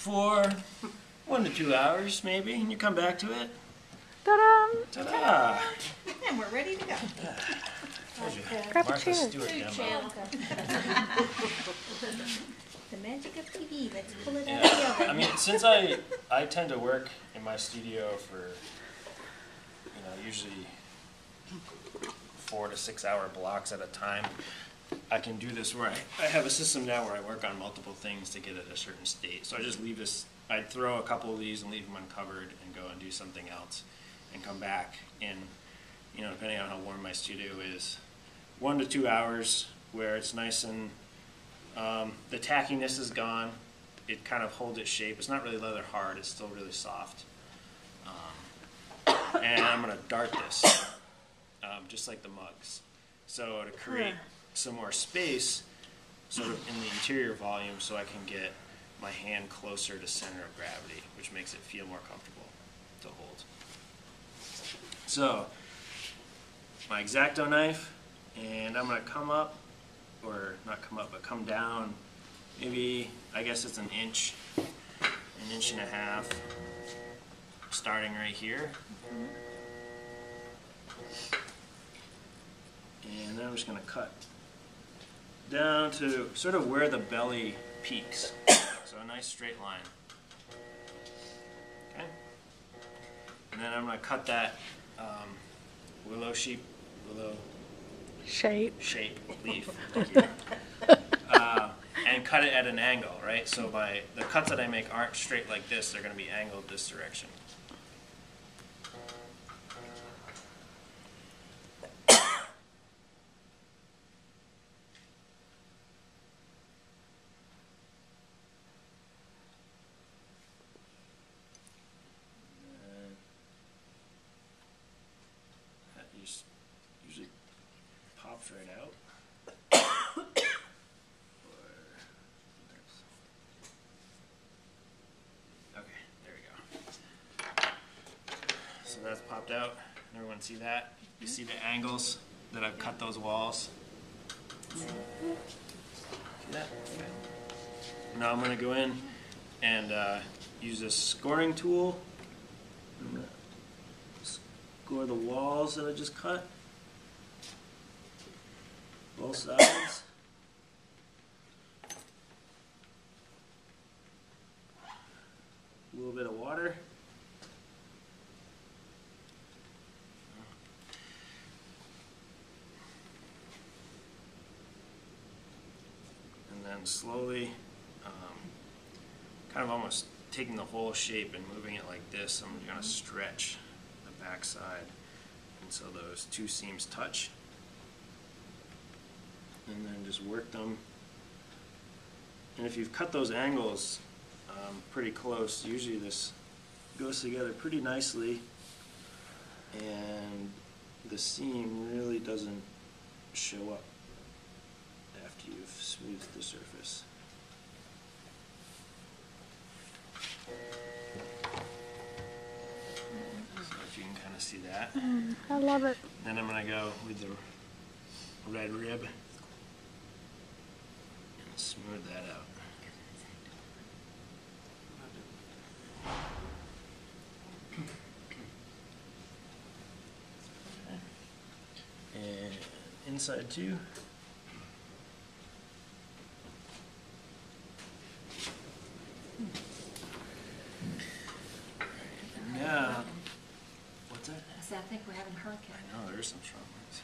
for 1 to 2 hours, maybe, and you come back to it. Ta-da! Ta-da! And we're ready to go. Grab a Martha chair. Stewart Food demo. channel. The magic of TV. Let's pull it out of Yeah, the I oven. mean, since I tend to work in my studio for, usually 4 to 6 hour blocks at a time, I can do this where I have a system now where I work on multiple things to get at a certain state. So I just leave this, I'd throw a couple of these and leave them uncovered and go and do something else and come back in, depending on how warm my studio is, 1 to 2 hours where it's nice and the tackiness is gone. It kind of holds its shape. It's not really leather hard. It's still really soft. And I'm going to dart this, just like the mugs. So to create some more space sort of in the interior volume so I can get my hand closer to center of gravity, which makes it feel more comfortable to hold. So my X-Acto knife, and I'm going to come up, or not come up, but come down, maybe, I guess it's an inch and a half, starting right here. And then I'm just going to cut down to sort of where the belly peaks. So a nice straight line. Okay? And then I'm going to cut that willow shape leaf. Thank you. And cut it at an angle, right? So the cuts that I make aren't straight like this, they're going to be angled this direction. Usually pops right out. Okay, there we go. So that's popped out. Everyone see that? You see the angles that I've cut those walls? See that? Okay. Now I'm going to go in and use this scoring tool. I'm going to score the walls that I just cut. Both sides. A little bit of water. And then slowly, kind of almost taking the whole shape and moving it like this, I'm going to stretch the back side until those two seams touch. And then just work them. And if you've cut those angles pretty close, usually this goes together pretty nicely, and the seam really doesn't show up after you've smoothed the surface. So if you can kind of see that. I love it. Then I'm going to go with the red rib and smooth that out. And inside too. Now, what's that? I think we're having a hurricane. I know, there's some strong ones.